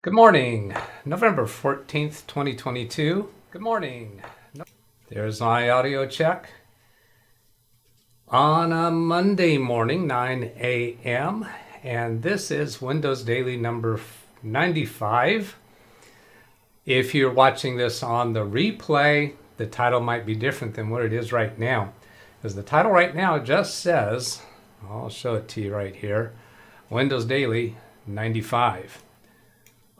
Good morning, November 14th, 2022. Good morning. There's my audio check. On a Monday morning, 9 a.m., and this is Windows Daily number 95. If you're watching this on the replay, the title might be different than what it is right now. Because the title right now just says, I'll show it to you right here, Windows Daily 95.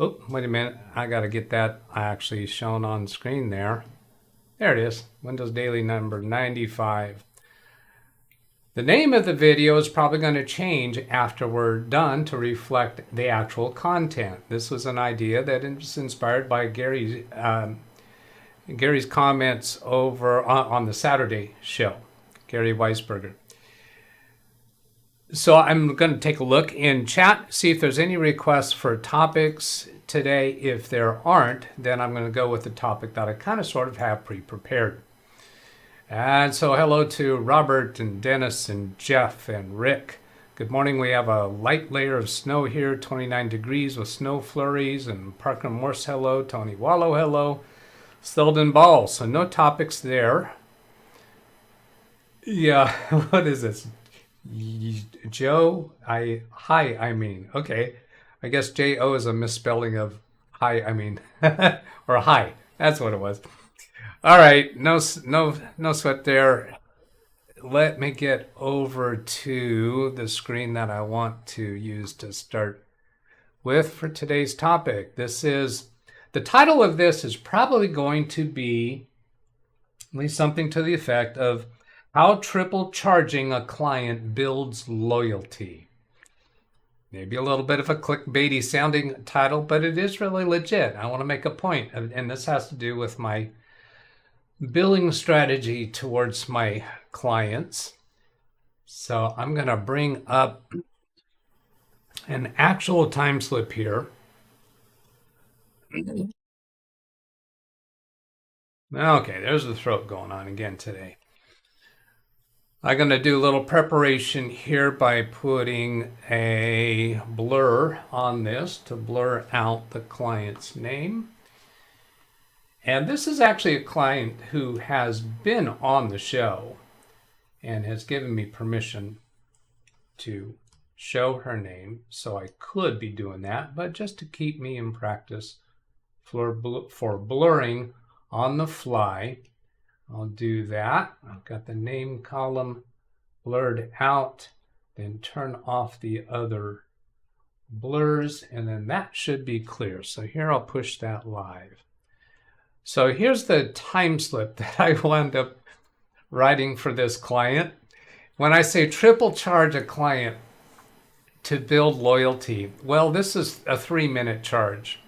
Oh, wait a minute. I got to get that actually shown on screen there. There it is. Windows Daily number 95. The name of the video is probably going to change after we're done to reflect the actual content. This was an idea that was inspired by Gary's comments over on the Saturday show, Gary Weisberger. So I'm going to take a look in chat, see if there's any requests for topics today. If there aren't, then I'm going to go with the topic that I kind of sort of have pre-prepared. And so hello to Robert and Dennis and Jeff and Rick. Good morning. We have a light layer of snow here, 29 degrees with snow flurries. And Parker Morse, hello. Tony Wallow, hello. Selden Ball. So no topics there. Yeah, what is this? Joe, hi, I mean, okay. I guess J-O is a misspelling of hi, I mean, or hi. That's what it was. All right, no sweat there. Let me get over to the screen that I want to use to start with for today's topic. The title of this is probably going to be at least something to the effect of how triple charging a client builds loyalty. Maybe a little bit of a clickbaity sounding title, but it is really legit. I want to make a point, and this has to do with my billing strategy towards my clients. So I'm going to bring up an actual time slip here. Okay, there's the throat going on again today. I'm going to do a little preparation here by putting a blur on this to blur out the client's name. And this is actually a client who has been on the show and has given me permission to show her name. So I could be doing that, but just to keep me in practice for blurring on the fly, I'll do that. I've got the name column blurred out, then turn off the other blurs, and then that should be clear. So here I'll push that live. So here's the time slip that I wound up writing for this client. When I say triple charge a client to build loyalty, well, this is a 3-minute charge.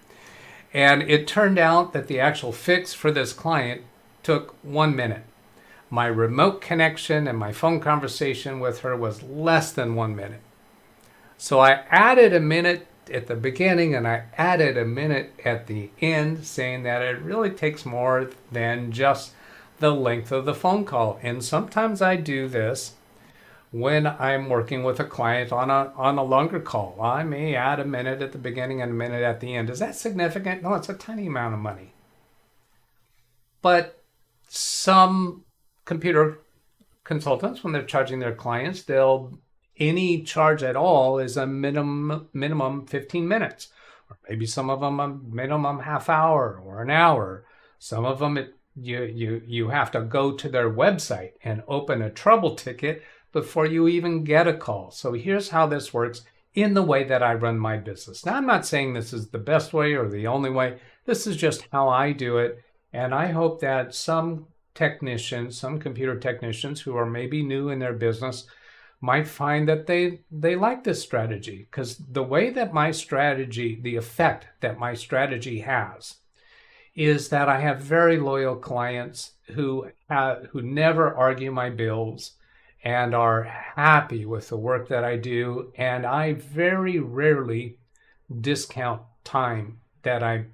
And it turned out that the actual fix for this client took 1 minute. My remote connection and my phone conversation with her was less than 1 minute. So I added a minute at the beginning and I added a minute at the end, saying that it really takes more than just the length of the phone call. And sometimes I do this when I'm working with a client on a longer call. I may add a minute at the beginning and a minute at the end. Is that significant? No, it's a tiny amount of money. But some computer consultants, when they're charging their clients, any charge at all is a minimum 15 minutes, or maybe some of them a minimum half hour or an hour. Some of them you have to go to their website and open a trouble ticket before you even get a call. So here's how this works in the way that I run my business. Now, I'm not saying this is the best way or the only way. This is just how I do it. And I hope that some computer technicians who are maybe new in their business might find that they like this strategy, because the way that the effect that my strategy has is that I have very loyal clients who never argue my bills and are happy with the work that I do. And I very rarely discount time that I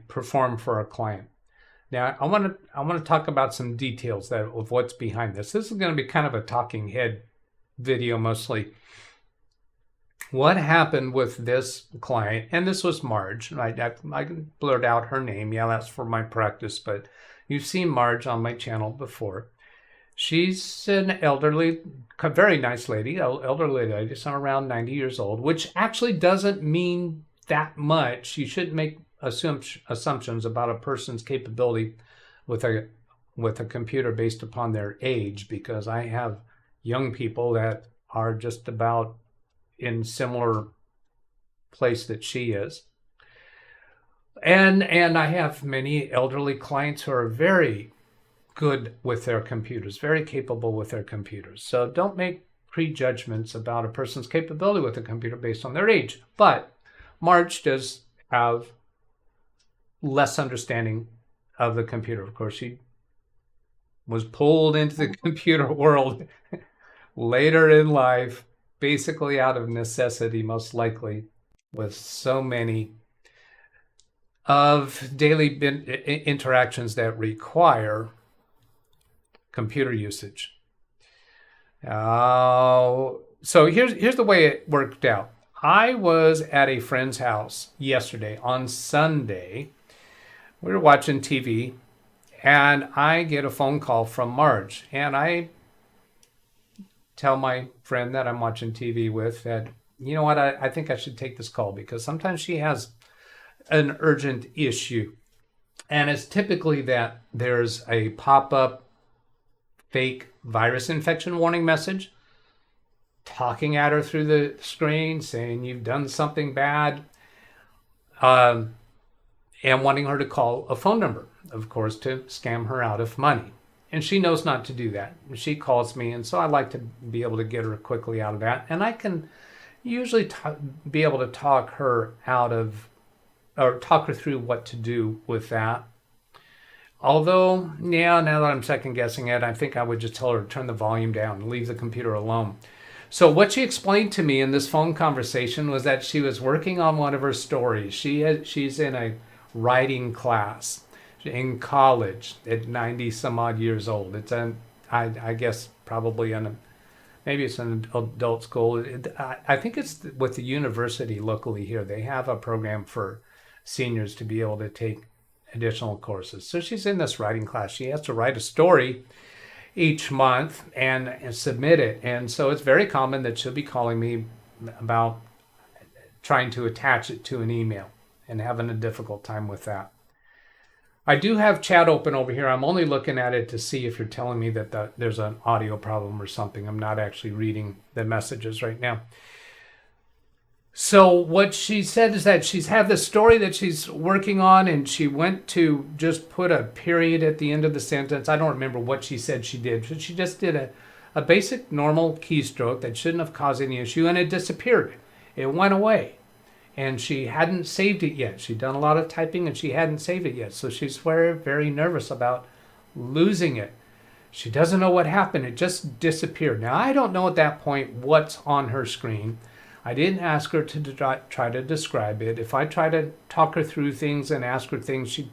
perform for a client. Now, I want to talk about some details of what's behind this. This is going to be kind of a talking head video mostly. what happened with this client, and this was Marge. I can blurt out her name. Yeah, that's for my practice, but you've seen Marge on my channel before. She's an elderly, very nice lady, elderly lady, around 90 years old, which actually doesn't mean that much. You shouldn't make assumptions about a person's capability with a computer based upon their age, because I have young people that are just about in similar place that she is. And I have many elderly clients who are very good with their computers, very capable with their computers. So don't make prejudgments about a person's capability with a computer based on their age. But Marge does have less understanding of the computer. Of course, she was pulled into the computer world later in life, basically out of necessity, most likely, with so many of daily interactions that require computer usage. So here's the way it worked out. I was at a friend's house yesterday on Sunday. We were watching TV, and I get a phone call from Marge, and I tell my friend that I'm watching TV with that, you know what, I think I should take this call, because sometimes she has an urgent issue. And it's typically that there's a pop-up fake virus infection warning message talking at her through the screen, saying you've done something bad, and wanting her to call a phone number, of course, to scam her out of money. And she knows not to do that. She calls me, and so I like to be able to get her quickly out of that. And I can usually be able to talk her out of, or talk her through what to do with that. Although, yeah, now that I'm second guessing it, I think I would just tell her to turn the volume down and leave the computer alone. So what she explained to me in this phone conversation was that she was working on one of her stories. She's in a writing class in college at 90 some odd years old. It's I guess probably maybe it's an adult school. I think it's with the university locally here. They have a program for seniors to be able to take additional courses. So she's in this writing class. She has to write a story each month and submit it. And so it's very common that she'll be calling me about trying to attach it to an email and having a difficult time with that. I do have chat open over here. I'm only looking at it to see if you're telling me that there's an audio problem or something. I'm not actually reading the messages right now. So what she said is that she's had this story that she's working on, and she went to just put a period at the end of the sentence. I don't remember what she said she did, but she just did a basic normal keystroke that shouldn't have caused any issue, and it disappeared. It went away. And she hadn't saved it yet. She'd done a lot of typing and she hadn't saved it yet. So she's very, very nervous about losing it. She doesn't know what happened. It just disappeared. Now, I don't know at that point what's on her screen. I didn't ask her to try to describe it. If I try to talk her through things and ask her things, she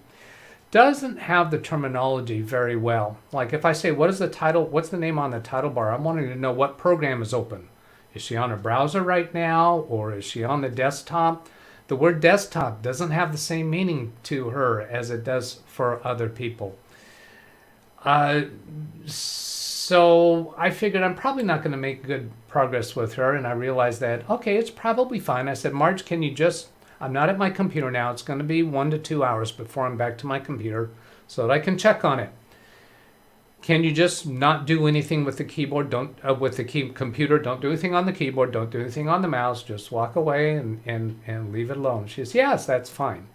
doesn't have the terminology very well. Like if I say, what is the title? What's the name on the title bar? I'm wanting to know what program is open. Is she on a browser right now, or is she on the desktop? The word desktop doesn't have the same meaning to her as it does for other people. So I figured I'm probably not going to make good progress with her, and I realized that, okay, it's probably fine. I said, Marge, can you just, I'm not at my computer now. It's going to be 1 to 2 hours before I'm back to my computer so that I can check on it. Can you just not do anything with the keyboard? With the computer, don't do anything on the keyboard, don't do anything on the mouse, just walk away and leave it alone. She says, yes, that's fine.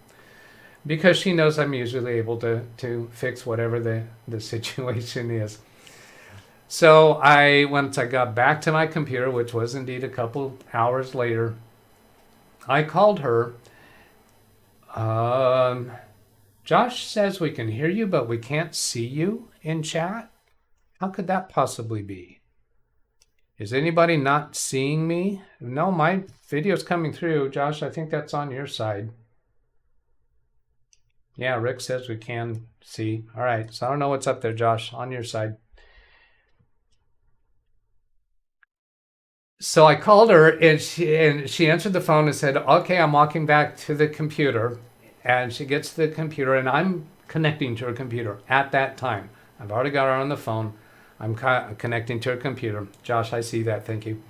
Because she knows I'm usually able to fix whatever the situation is. So once I got back to my computer, which was indeed a couple hours later, I called her. Josh says we can hear you, but we can't see you in chat. How could that possibly be? Is anybody not seeing me? No, my video's coming through. Josh, I think that's on your side. Yeah, Rick says we can see. All right, so I don't know what's up there, Josh, on your side. So I called her and she answered the phone and said, "Okay, I'm walking back to the computer." And she gets to the computer and I'm connecting to her computer at that time. I've already got her on the phone. I'm connecting to her computer. Josh, I see that. Thank you.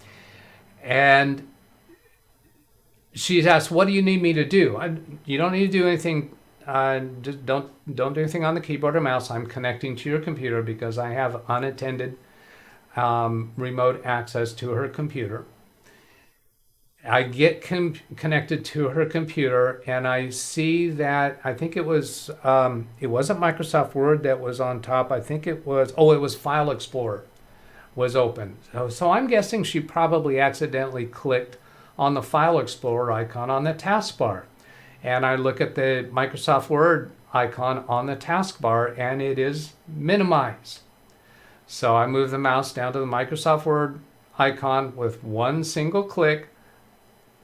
And she's asked, "What do you need me to do?" You don't need to do anything. Just don't do anything on the keyboard or mouse. I'm connecting to your computer because I have unattended remote access to her computer. I get connected to her computer and I see that I think it wasn't Microsoft Word that was on top. I think it was File Explorer was open. So I'm guessing she probably accidentally clicked on the File Explorer icon on the taskbar. And I look at the Microsoft Word icon on the taskbar and it is minimized. So I move the mouse down to the Microsoft Word icon with one single click.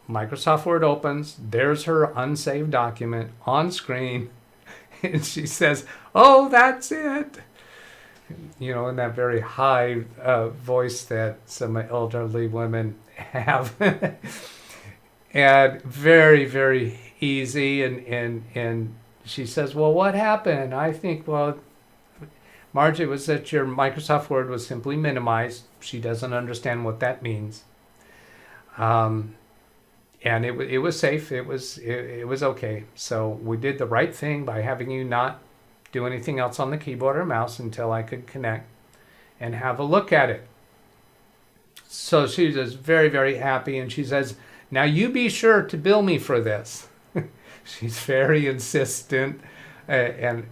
Microsoft Word opens. There's her unsaved document on screen. And she says, "Oh, that's it." In that very high voice that some elderly women have. And very, very easy. And she says, "Well, what happened?" I think, "Well, Marge, it was that your Microsoft Word was simply minimized." She doesn't understand what that means. And it was safe. It was okay. So we did the right thing by having you not do anything else on the keyboard or mouse until I could connect and have a look at it. So she was very, very happy. And she says, "Now you be sure to bill me for this." She's very insistent and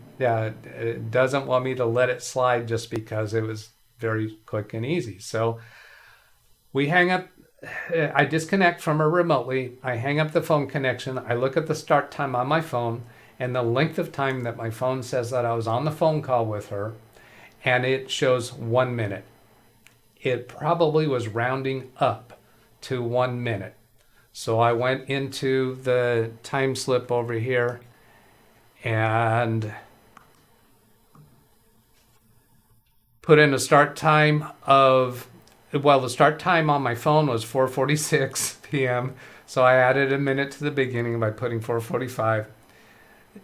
doesn't want me to let it slide just because it was very quick and easy. So we hang up. I disconnect from her remotely. I hang up the phone connection. I look at the start time on my phone and the length of time that my phone says that I was on the phone call with her, and it shows 1 minute. It probably was rounding up to 1 minute. So I went into the time slip over here and put in a start time the start time on my phone was 4:46 p.m. So I added a minute to the beginning by putting 4:45.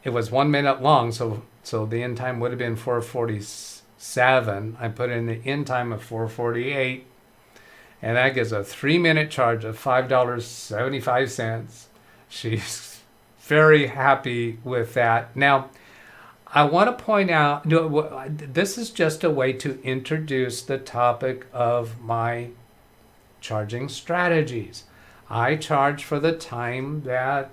It was 1 minute long, so the end time would have been 4:47. I put in the end time of 4:48, and that gives a 3-minute charge of $5.75. She's very happy with that. Now, I want to point out, this is just a way to introduce the topic of my charging strategies. I charge for the time that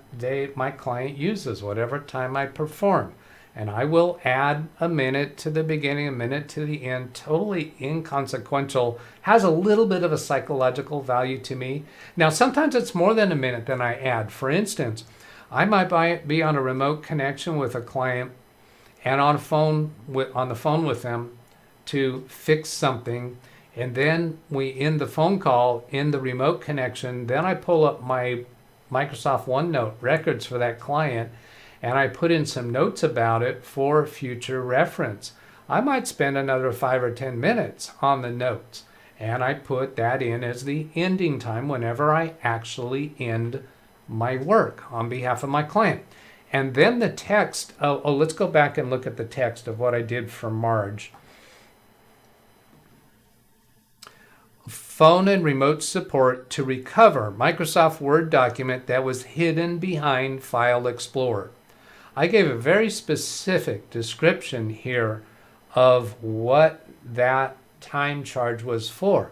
my client uses, whatever time I perform. And I will add a minute to the beginning, a minute to the end, totally inconsequential, has a little bit of a psychological value to me. Now, sometimes it's more than a minute that I add. For instance, I might be on a remote connection with a client and on the phone with them to fix something, and then we end the phone call in the remote connection. Then I pull up my Microsoft OneNote records for that client and I put in some notes about it for future reference. I might spend another 5 or 10 minutes on the notes, and I put that in as the ending time whenever I actually end my work on behalf of my client. And then the text, let's go back and look at the text of what I did for Marge. Phone and remote support to recover Microsoft Word document that was hidden behind File Explorer. I gave a very specific description here of what that time charge was for.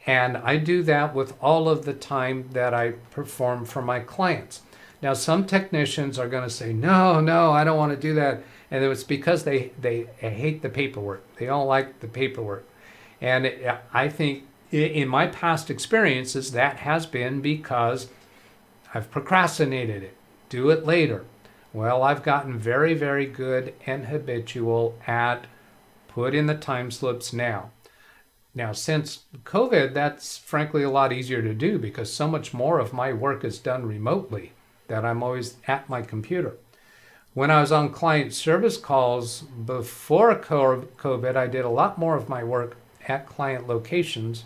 And I do that with all of the time that I perform for my clients. Now, some technicians are going to say, no, I don't want to do that. And it's because they hate the paperwork. They don't like the paperwork. And I think in my past experiences, that has been because I've procrastinated it. Do it later. Well, I've gotten very, very good and habitual at put in the time slips now. Now, since COVID, that's frankly a lot easier to do because so much more of my work is done remotely that I'm always at my computer. When I was on client service calls before COVID, I did a lot more of my work at client locations.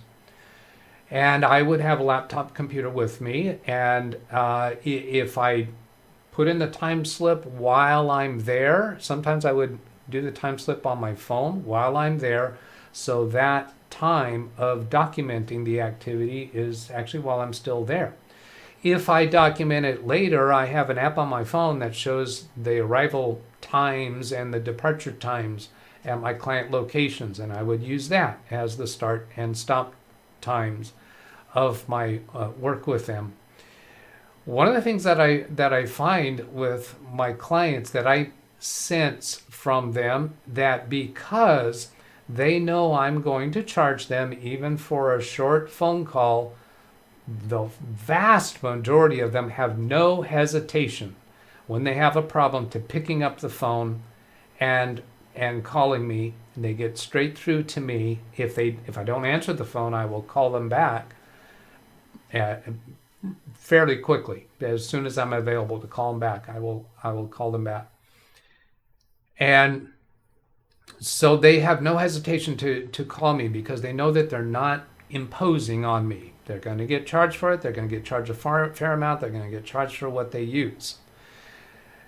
And I would have a laptop computer with me, and if I put in the time slip while I'm there, sometimes I would do the time slip on my phone while I'm there, so that time of documenting the activity is actually while I'm still there. If I document it later, I have an app on my phone that shows the arrival times and the departure times at my client locations, and I would use that as the start and stop times of my work with them. One of the things that I find with my clients, that I sense from them, that because they know I'm going to charge them even for a short phone call, the vast majority of them have no hesitation when they have a problem to picking up the phone and calling me. And they get straight through to me. If I don't answer the phone, I will call them back fairly quickly. As soon as I'm available to call them back, I will call them back. And so they have no hesitation to call me, because they know that they're not imposing on me. They're going to get charged for it. They're going to get charged a fair amount. They're going to get charged for what they use.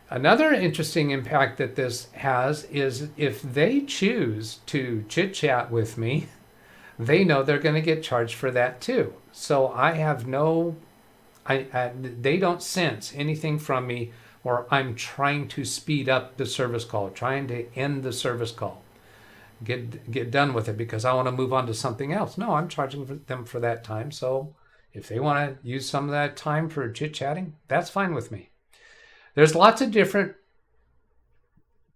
Another interesting impact that this has is if they choose to chit chat with me, they know they're going to get charged for that too. So I have they don't sense anything from me, or I'm trying to speed up the service call, trying to end the service call, get done with it because I want to move on to something else. No, I'm charging them for that time. So if they want to use some of that time for chit-chatting, that's fine with me. There's lots of different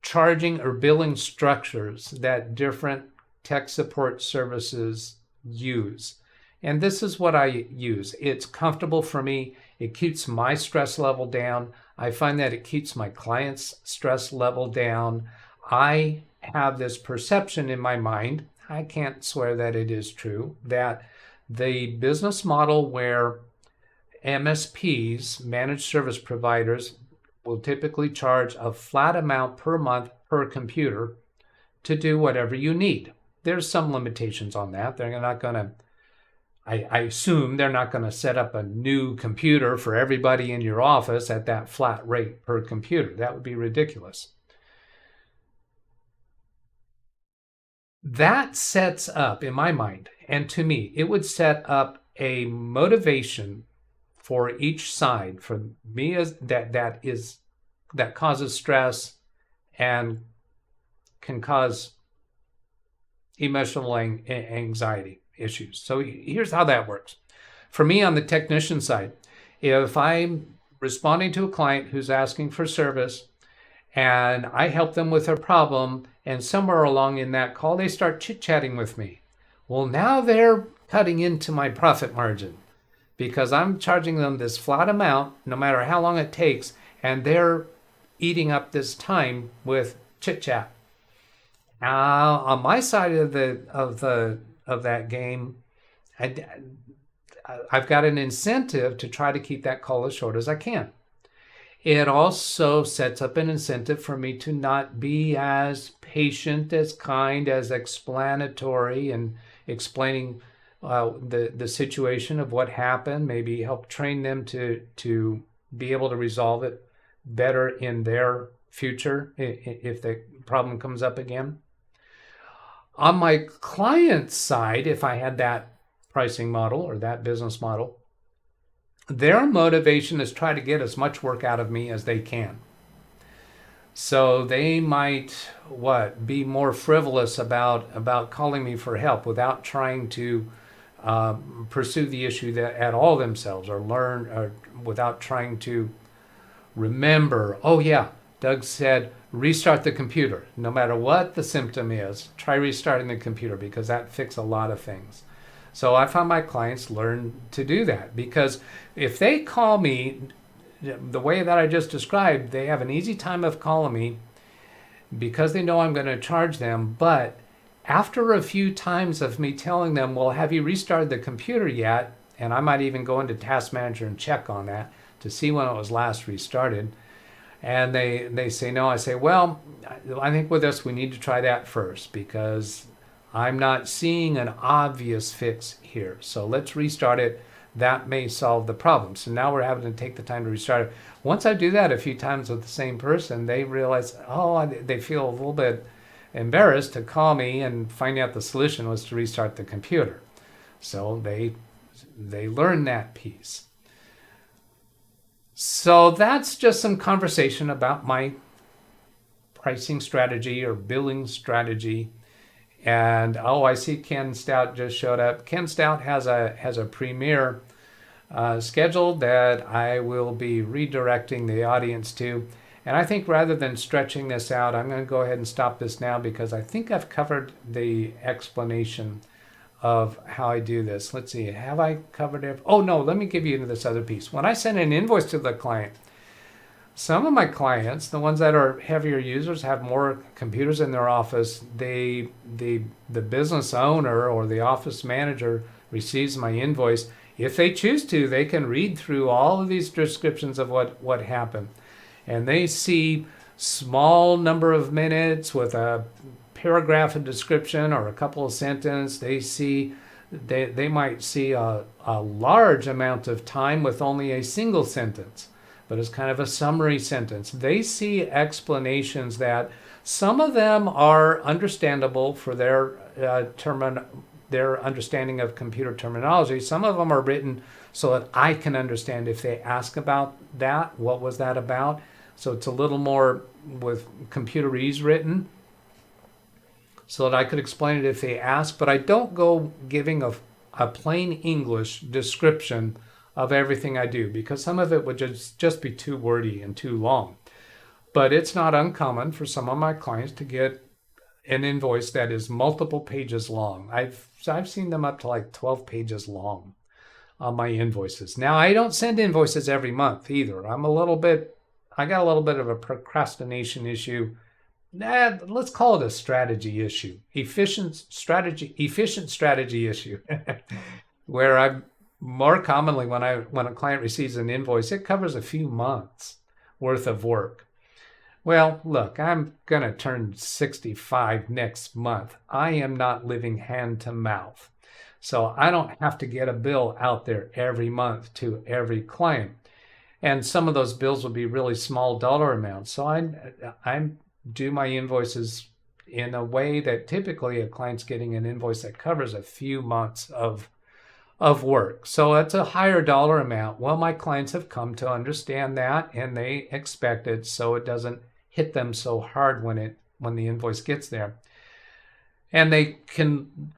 charging or billing structures that different tech support services use. And this is what I use. It's comfortable for me. It keeps my stress level down. I find that it keeps my clients' stress level down. I have this perception in my mind, I can't swear that it is true, that the business model where MSPs, managed service providers, will typically charge a flat amount per month per computer to do whatever you need. There's some limitations on that. They're not going to, I assume they're not going to set up a new computer for everybody in your office at that flat rate per computer. That would be ridiculous. That sets up, in my mind, and to me, it would set up a motivation for each side. For me, is that causes stress and can cause emotional anxiety issues. So here's how that works. For me, on the technician side, if I'm responding to a client who's asking for service and I help them with their problem, and somewhere along in that call, they start chit-chatting with me. Well, now they're cutting into my profit margin because I'm charging them this flat amount, no matter how long it takes, and they're eating up this time with chit-chat. On my side of that game, I've got an incentive to try to keep that call as short as I can. It also sets up an incentive for me to not be as patient, as kind, as explanatory, and explaining the situation of what happened, maybe help train them to be able to resolve it better in their future if the problem comes up again. On my client side, if I had that pricing model or that business model, their motivation is try to get as much work out of me as they can. So they might be more frivolous about calling me for help without trying to pursue the issue at all themselves, or learn, or without trying to remember, oh yeah, Doug said restart the computer. No matter what the symptom is, try restarting the computer, because that fixes a lot of things. So I found my clients learn to do that, because if they call me the way that I just described, they have an easy time of calling me because they know I'm going to charge them. But after a few times of me telling them, well, have you restarted the computer yet? And I might even go into Task Manager and check on that to see when it was last restarted. And they say no. I say, well, I think with this we need to try that first, because I'm not seeing an obvious fix here. So let's restart it. That may solve the problem. So now we're having to take the time to restart it. Once I do that a few times with the same person, they realize, oh, they feel a little bit embarrassed to call me and find out the solution was to restart the computer. So they learn that piece. So that's just some conversation about my pricing strategy or billing strategy. And oh, I see Ken Stout just showed up. Ken Stout has a premiere scheduled that I will be redirecting the audience to. And I think rather than stretching this out, I'm going to go ahead and stop this now because I think I've covered the explanation of how I do this. Let's see, have I covered it? Oh no, let me give you this other piece. When I send an invoice to the client, some of my clients, the ones that are heavier users, have more computers in their office. The business owner or the office manager receives my invoice. If they choose to, they can read through all of these descriptions of what happened. And they see small number of minutes with a paragraph of description or a couple of sentences. They might see a large amount of time with only a single sentence, but it's kind of a summary sentence. They see explanations that some of them are understandable for their understanding of computer terminology. Some of them are written so that I can understand if they ask about that, what was that about? So it's a little more with computerese written so that I could explain it if they ask, but I don't go giving a plain English description of everything I do because some of it would just be too wordy and too long. But it's not uncommon for some of my clients to get an invoice that is multiple pages long. I've seen them up to like 12 pages long on my invoices. Now, I don't send invoices every month either. I got a little bit of a procrastination issue. Let's call it a strategy issue, efficient strategy issue, where I'm more commonly when a client receives an invoice, it covers a few months worth of work. Well, look, I'm going to turn 65 next month. I am not living hand to mouth. So I don't have to get a bill out there every month to every client. And some of those bills will be really small dollar amounts. So I do my invoices in a way that typically a client's getting an invoice that covers a few months of work. So it's a higher dollar amount. Well, my clients have come to understand that and they expect it so it doesn't hit them so hard when the invoice gets there. And they can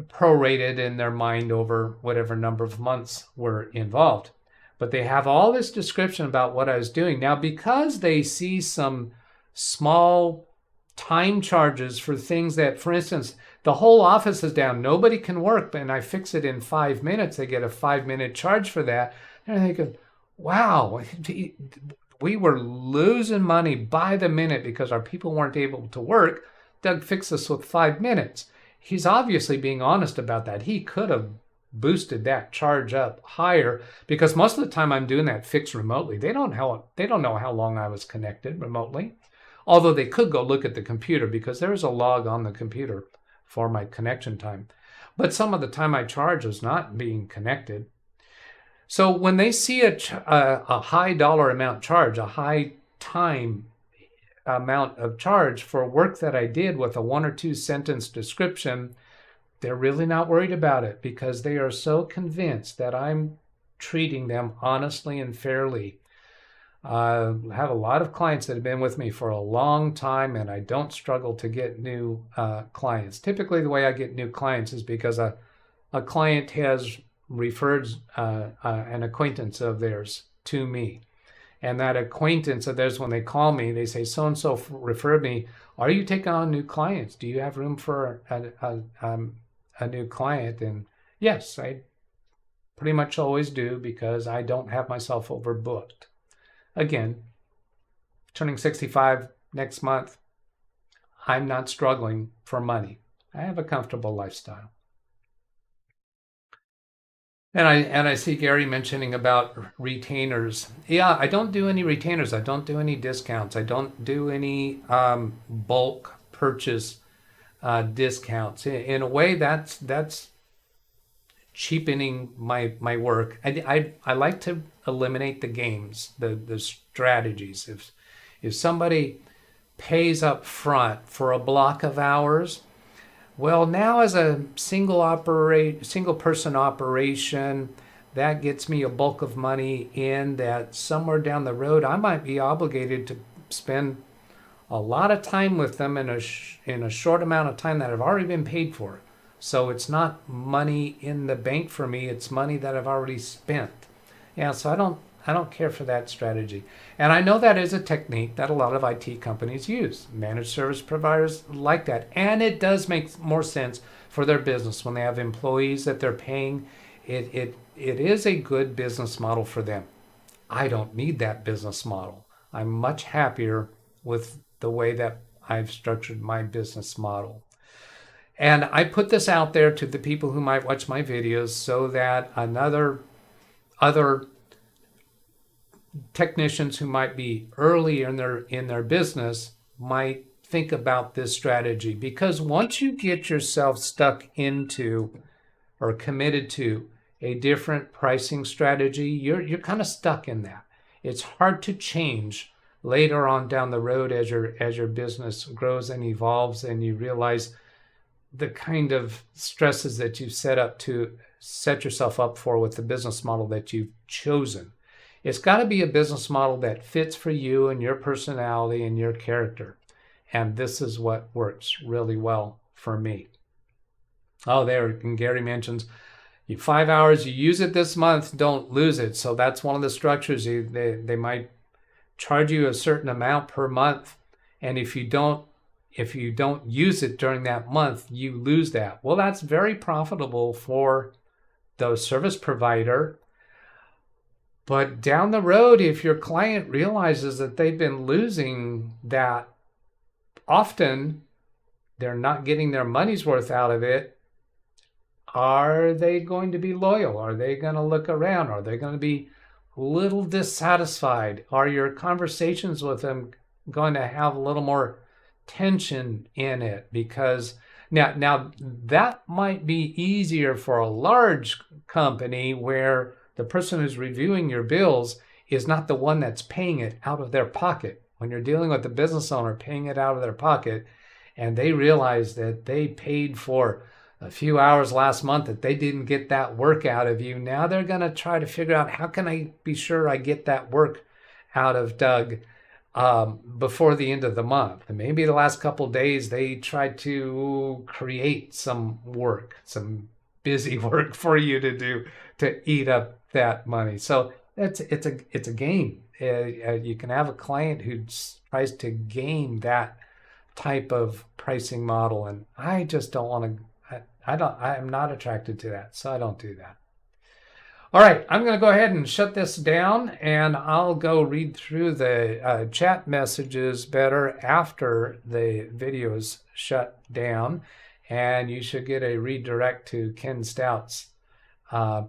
prorate it in their mind over whatever number of months were involved. But they have all this description about what I was doing. Now, because they see some small time charges for things that, for instance, the whole office is down, nobody can work, and I fix it in 5 minutes, they get a 5-minute charge for that. And they go, wow, we were losing money by the minute because our people weren't able to work. Doug fixed this with 5 minutes. He's obviously being honest about that. He could have boosted that charge up higher because most of the time I'm doing that fix remotely. They don't know how long I was connected remotely. Although they could go look at the computer because there's a log on the computer for my connection time. But some of the time I charge is not being connected. So when they see a high dollar amount charge, a high time amount of charge for work that I did with a 1 or 2 sentence description, they're really not worried about it because they are so convinced that I'm treating them honestly and fairly. I have a lot of clients that have been with me for a long time, and I don't struggle to get new clients. Typically, the way I get new clients is because a client has referred an acquaintance of theirs to me. And that acquaintance of theirs, when they call me, they say, so-and-so referred me. Are you taking on new clients? Do you have room for a new client? And yes, I pretty much always do because I don't have myself overbooked. Again, turning 65 next month, I'm not struggling for money. I have a comfortable lifestyle. And I see Gary mentioning about retainers. Yeah, I don't do any retainers. I don't do any discounts. I don't do any bulk purchase discounts. In a way, that's cheapening my work. I like to eliminate the games, the strategies. If somebody pays up front for a block of hours, well, now as a single person operation, that gets me a bulk of money in that somewhere down the road I might be obligated to spend a lot of time with them in a short amount of time that I've already been paid for. So it's not money in the bank for me, it's money that I've already spent. Yeah, so I don't care for that strategy. And I know that is a technique that a lot of IT companies use. Managed service providers like that. And it does make more sense for their business when they have employees that they're paying. It is a good business model for them. I don't need that business model. I'm much happier with the way that I've structured my business model. And I put this out there to the people who might watch my videos so that other technicians who might be early in their business might think about this strategy. Because once you get yourself stuck into or committed to a different pricing strategy, you're kind of stuck in that. It's hard to change later on down the road as your business grows and evolves, and you realize the kind of stresses that you've set yourself up for with the business model that you've chosen. It's got to be a business model that fits for you and your personality and your character. And this is what works really well for me. Oh, there, and Gary mentions 5 hours, you use it this month, don't lose it. So that's one of the structures. They might charge you a certain amount per month. And if you don't use it during that month, you lose that. Well, that's very profitable for the service provider. But down the road, if your client realizes that they've been losing that often, they're not getting their money's worth out of it, are they going to be loyal? Are they going to look around? Are they going to be a little dissatisfied? Are your conversations with them going to have a little more tension in it? Because now that might be easier for a large company where the person who's reviewing your bills is not the one that's paying it out of their pocket. When you're dealing with the business owner paying it out of their pocket, and they realize that they paid for a few hours last month that they didn't get that work out of you, now they're going to try to figure out, how can I be sure I get that work out of Doug before the end of the month? And maybe the last couple of days they tried to create some work, some busy work for you to do to eat up that money. So it's a game. You can have a client who tries to game that type of pricing model, and I just don't want to. I'm not attracted to that, so I don't do that. All right, I'm going to go ahead and shut this down, and I'll go read through the chat messages better after the video is shut down, and you should get a redirect to Ken Stout's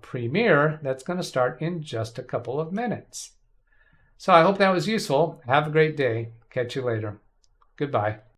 premiere that's going to start in just a couple of minutes. So I hope that was useful. Have a great day. Catch you later. Goodbye.